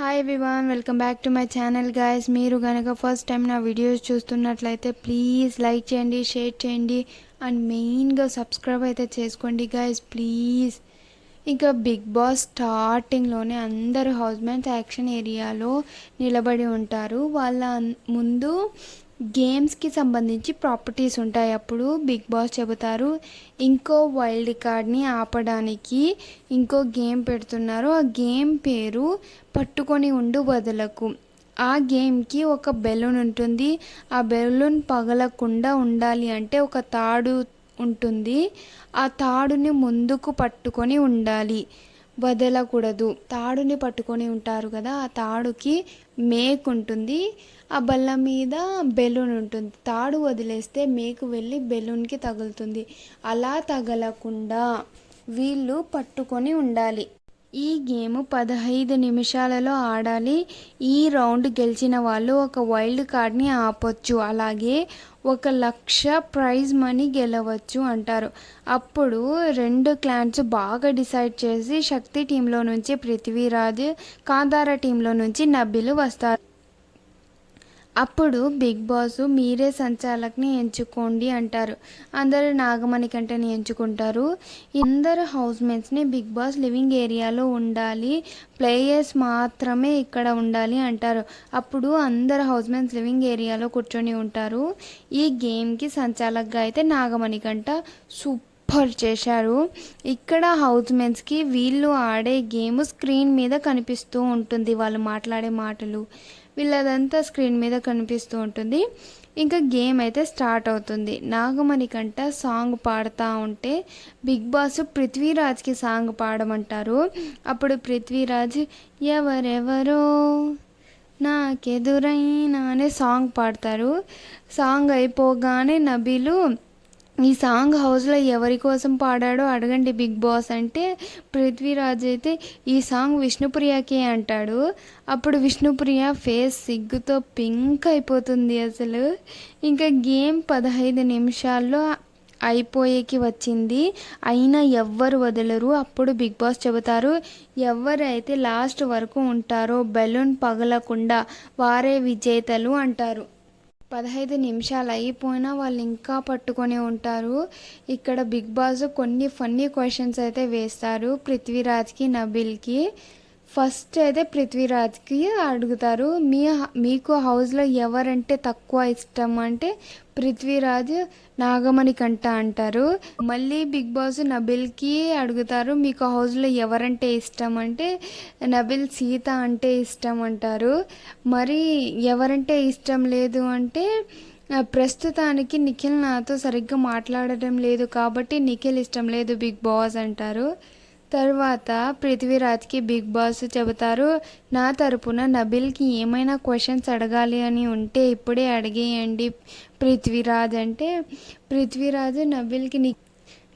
Hi everyone, welcome back to my channel guys. మీరు కనుక first time నా videos చూస్తున్నట్లయితే ప్లీజ్ లైక్ చేయండి, షేర్ చేయండి అండ్ మెయిన్గా సబ్స్క్రైబ్ అయితే చేసుకోండి గాయస్ ప్లీజ్. ఇంకా బిగ్ బాస్ స్టార్టింగ్లోనే అందరు హౌస్మేట్స్ యాక్షన్ ఏరియాలో నిలబడి ఉంటారు. వాళ్ళ ముందు గేమ్స్కి సంబంధించి ప్రాపర్టీస్ ఉంటాయి. అప్పుడు బిగ్ బాస్ చెబుతారు ఇంకో వైల్డ్ కార్డ్ని ఆపడానికి ఇంకో గేమ్ పెడుతున్నారు. ఆ గేమ్ పేరు పట్టుకొని ఉండు వదలకు. ఆ గేమ్కి ఒక బెలూన్ ఉంటుంది. ఆ బెలూన్ పగలకుండా ఉండాలి అంటే ఒక తాడు ఉంటుంది. ఆ తాడుని ముందుకు పట్టుకొని ఉండాలి, వదలకూడదు. తాడుని పట్టుకొని ఉంటారు కదా, ఆ తాడుకి మేకు ఉంటుంది, ఆ బల్ల మీద బెలూన్ ఉంటుంది. తాడు వదిలేస్తే మేకు వెళ్ళి బెలూన్కి తగులుతుంది. అలా తగలకుండా వీళ్ళు పట్టుకొని ఉండాలి. ఈ గేమ్ 15 నిమిషాలలో ఆడాలి. ఈ రౌండ్ గెలిచిన వాళ్ళు ఒక వైల్డ్ కార్డ్ని ఆపొచ్చు, అలాగే 1,00,000 ప్రైజ్ మనీ గెలవచ్చు అంటారు. అప్పుడు 2 క్లాన్స్ బాగా డిసైడ్ చేసి శక్తి టీంలో నుంచి పృథ్వీరాజ్, కాంతార టీంలో నుంచి నబిల్ వస్తారు. అప్పుడు బిగ్ బాస్ మీరే సంచాలక్ని ఎంచుకోండి అంటారు. అందరూ నాగమణికంటని ఎంచుకుంటారు. అందరు హౌస్మేట్స్ని బిగ్ బాస్ లివింగ్ ఏరియాలో ఉండాలి, ప్లేయర్స్ మాత్రమే ఇక్కడ ఉండాలి అంటారు. అప్పుడు అందరు హౌస్మేట్స్ లివింగ్ ఏరియాలో కూర్చొని ఉంటారు. ఈ గేమ్కి సంచాలక్గా అయితే నాగమణికంట సూపర్ చేశారు. ఇక్కడ హౌస్మేట్స్కి వీళ్ళు ఆడే గేమ్ స్క్రీన్ మీద కనిపిస్తూ ఉంటుంది. వాళ్ళు మాట్లాడే మాటలు వీళ్ళదంతా స్క్రీన్ మీద కనిపిస్తూ ఉంటుంది. ఇంకా గేమ్ అయితే స్టార్ట్ అవుతుంది. నాగమణికంట సాంగ్ పాడుతూ ఉంటే బిగ్ బాస్ పృథ్వీరాజ్కి సాంగ్ పాడమంటారు. అప్పుడు పృథ్వీరాజ్ ఎవరెవరో నాకెదురైనా అనే సాంగ్ పాడతారు. సాంగ్ అయిపోగానే నబీలు ఈ సాంగ్ హౌస్లో ఎవరి కోసం పాడాడో అడగండి బిగ్ బాస్ అంటే పృథ్వీరాజ్ అయితే ఈ సాంగ్ విష్ణుప్రియకే అంటాడు. అప్పుడు విష్ణుప్రియ ఫేస్ సిగ్గుతో పింక్ అయిపోతుంది అసలు. ఇంకా గేమ్ 15 నిమిషాల్లో అయిపోయేకి వచ్చింది, అయినా ఎవ్వరు వదలరు. అప్పుడు బిగ్ బాస్ చెబుతారు ఎవరైతే లాస్ట్ వరకు ఉంటారో బెలూన్ పగలకుండా వారే విజేతలు అంటారు. 15 నిమిషాలు అయిపోయినా వాళ్ళు ఇంకా పట్టుకొని ఉంటారు. ఇక్కడ బిగ్ బాస్ కొన్ని ఫన్నీ క్వశ్చన్స్ అయితే వేస్తారు పృథ్వీరాజ్కి, నబిల్కి. ఫస్ట్ అయితే పృథ్వీరాజ్కి అడుగుతారు మీకు హౌస్లో ఎవరంటే తక్కువ ఇష్టం అంటే పృథ్వీరాజ్ నాగమణికంట అంటారు. మళ్ళీ బిగ్ బాస్ నబిల్కి అడుగుతారు మీకు హౌస్లో ఎవరంటే ఇష్టం అంటే నబిల్ సీత అంటే ఇష్టం అంటారు. మరి ఎవరంటే ఇష్టం లేదు అంటే ప్రస్తుతానికి నిఖిల్ నాతో సరిగ్గా మాట్లాడడం లేదు కాబట్టి నిఖిల్ ఇష్టం లేదు బిగ్ బాస్ అంటారు. తర్వాత పృథ్వీరాజ్కి బిగ్ బాస్ చెబుతారు నా తరపున నబిల్కి ఏమైనా క్వశ్చన్స్ అడగాలి అని ఉంటే ఇప్పుడే అడిగేయండి పృథ్వీరాజ్ అంటే పృథ్వీరాజ్ నబిల్కి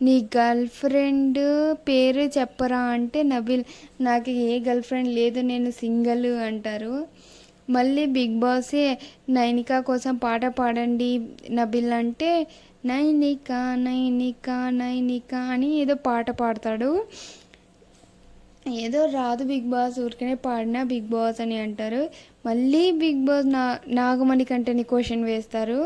నీ గర్ల్ ఫ్రెండ్ పేరు చెప్పరా అంటే నబిల్ నాకు ఏ గర్ల్ ఫ్రెండ్ లేదు, నేను సింగిల్ అంటారు. మళ్ళీ బిగ్ బాసే నైనిక కోసం పాట పాడండి నబిల్ అంటే నైనిక నైనిక నైనిక అని ఏదో పాట పాడతాడు. ఏదో రాదు బిగ్ బాస్, ఊరికనే పాడినా బిగ్ బాస్ అని అంటారు. మళ్ళీ బిగ్ బాస్ నాగమణికంటని క్వశ్చన్ వేస్తారు.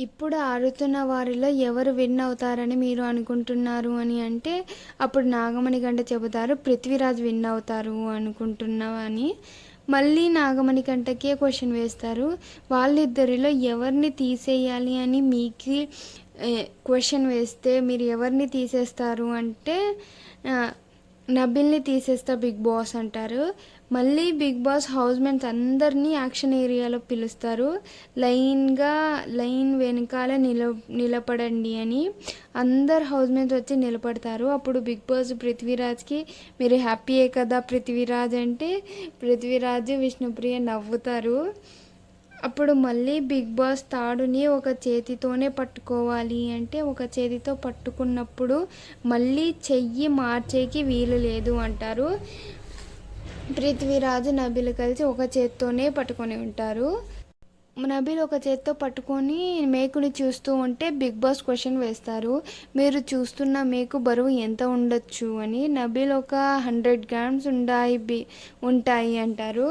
ఇప్పుడు ఆడుతున్న వారిలో ఎవరు విన్ అవుతారని మీరు అనుకుంటున్నారు అని అంటే అప్పుడు నాగమణికంట చెబుతారు పృథ్వీరాజ్ విన్ అవుతారు అనుకుంటున్నావు అని. మళ్ళీ నాగమణికంటకే క్వశ్చన్ వేస్తారు వాళ్ళిద్దరిలో ఎవరిని తీసేయాలి అని మీకు క్వశ్చన్ వేస్తే మీరు ఎవరిని తీసేస్తారు అంటే నబిల్ని తీసేస్తా బిగ్ బాస్ అంటారు. మళ్ళీ బిగ్ బాస్ హౌస్మేట్స్ అందరినీ యాక్షన్ ఏరియాలో పిలుస్తారు. లైన్ వెనకాల నిలబడండి అని అందరు హౌస్మేట్స్ వచ్చి నిలబడతారు. అప్పుడు బిగ్ బాస్ పృథ్వీరాజ్కి మీరు హ్యాపీయే కదా పృథ్వీరాజ్ అంటే పృథ్వీరాజ్ విష్ణుప్రియ నవ్వుతారు. అప్పుడు మళ్ళీ బిగ్ బాస్ తాడుని ఒక చేతితోనే పట్టుకోవాలి అంటే ఒక చేతితో పట్టుకున్నప్పుడు మళ్ళీ చెయ్యి మార్చేకి వీలు లేదు అంటారు. పృథ్వీరాజ్ నబిల్ కలిసి ఒక చేతితోనే పట్టుకొని ఉంటారు. నబీల్ ఒక చేత్తో పట్టుకొని మేకుని చూస్తూ ఉంటే బిగ్ బాస్ క్వశ్చన్ వేస్తారు, మీరు చూస్తున్న మేకు బరువు ఎంత ఉండొచ్చు అని. నబీల్ ఒక 100 గ్రామ్స్ ఉంటాయి అంటారు.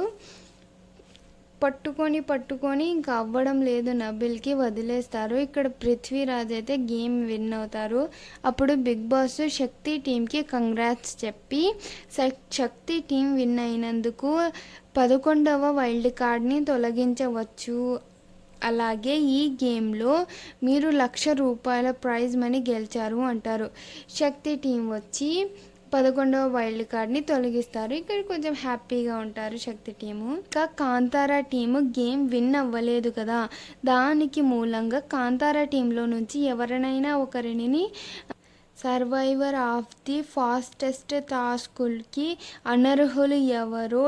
పట్టుకొని ఇంకా అవ్వడం లేదు నబీల్కి, వదిలేస్తారు. ఇక్కడ పృథ్వీరాజ్ అయితే గేమ్ విన్ అవుతారు. అప్పుడు బిగ్ బాస్ శక్తి టీంకి కంగ్రాట్స్ చెప్పి శక్తి టీం విన్ అయినందుకు 11వ వైల్డ్ కార్డ్ని తొలగించవచ్చు. అలాగే ఈ గేమ్లో మీరు ₹1,00,000 ప్రైజ్ మనీ గెలిచారు అంటారు. శక్తి టీం వచ్చి 11వ వైల్డ్ కార్డ్ని తొలగిస్తారు. ఇక్కడ కొంచెం హ్యాపీగా ఉంటారు శక్తి టీము. ఇంకా కాంతారా టీము గేమ్ విన్ అవ్వలేదు కదా, దానికి మూలంగా కాంతారా టీంలో నుంచి ఎవరినైనా ఒకరిని సర్వైవర్ ఆఫ్ ది ఫాస్టెస్ట్ టాస్కులకి అనర్హులు ఎవరో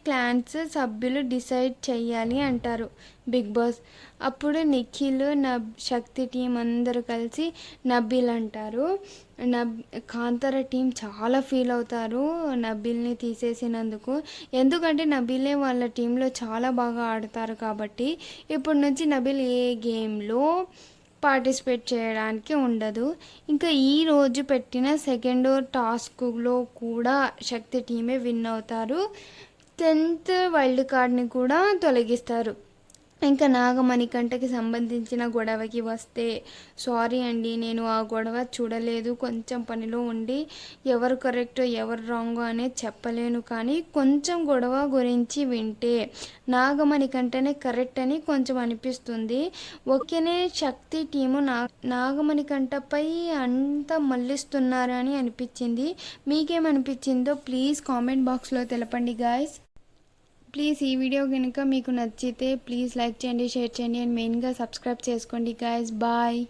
క్లాన్స్ సభ్యులు డిసైడ్ చేయాలి అంటారు బిగ్ బాస్. అప్పుడు నిఖిల్ శక్తి టీం అందరూ కలిసి నబీల్ అంటారు. కాంతారా టీం చాలా ఫీల్ అవుతారు నబీల్ని తీసేసినందుకు, ఎందుకంటే నబీలే వాళ్ళ టీంలో చాలా బాగా ఆడతారు కాబట్టి. ఇప్పటి నుంచి నబీల్ ఏ గేమ్లో పార్టిసిపేట్ చేయడానికి ఉండదు. ఇంకా ఈరోజు పెట్టిన సెకండ్ టాస్క్లో కూడా శక్తి టీమే విన్ అవుతారు. 10th వైల్డ్ కార్డ్ని కూడా తొలగిస్తారు. ఇంకా నాగమణికంటకి సంబంధించిన గొడవకి వస్తే, సారీ అండి, నేను ఆ గొడవ చూడలేదు, కొంచెం పనిలో ఉండి ఎవరు కరెక్టో ఎవరు రాంగో అనేది చెప్పలేను. కానీ కొంచెం గొడవ గురించి వింటే నాగమణికంటనే కరెక్ట్ అని కొంచెం అనిపిస్తుంది. ఓకేనే, శక్తి టీము నాగమణికంటపై అంత మళ్ళిస్తున్నారని అనిపించింది. మీకేమనిపించిందో ప్లీజ్ కామెంట్ బాక్స్లో తెలపండి గాయస్. ప్లీజ్ ఈ వీడియో కనుక మీకు నచ్చితే ప్లీజ్ లైక్ చేయండి, షేర్ చేయండి అండ్ మెయిన్గా సబ్స్క్రైబ్ చేసుకోండి గాయస్. బాయ్.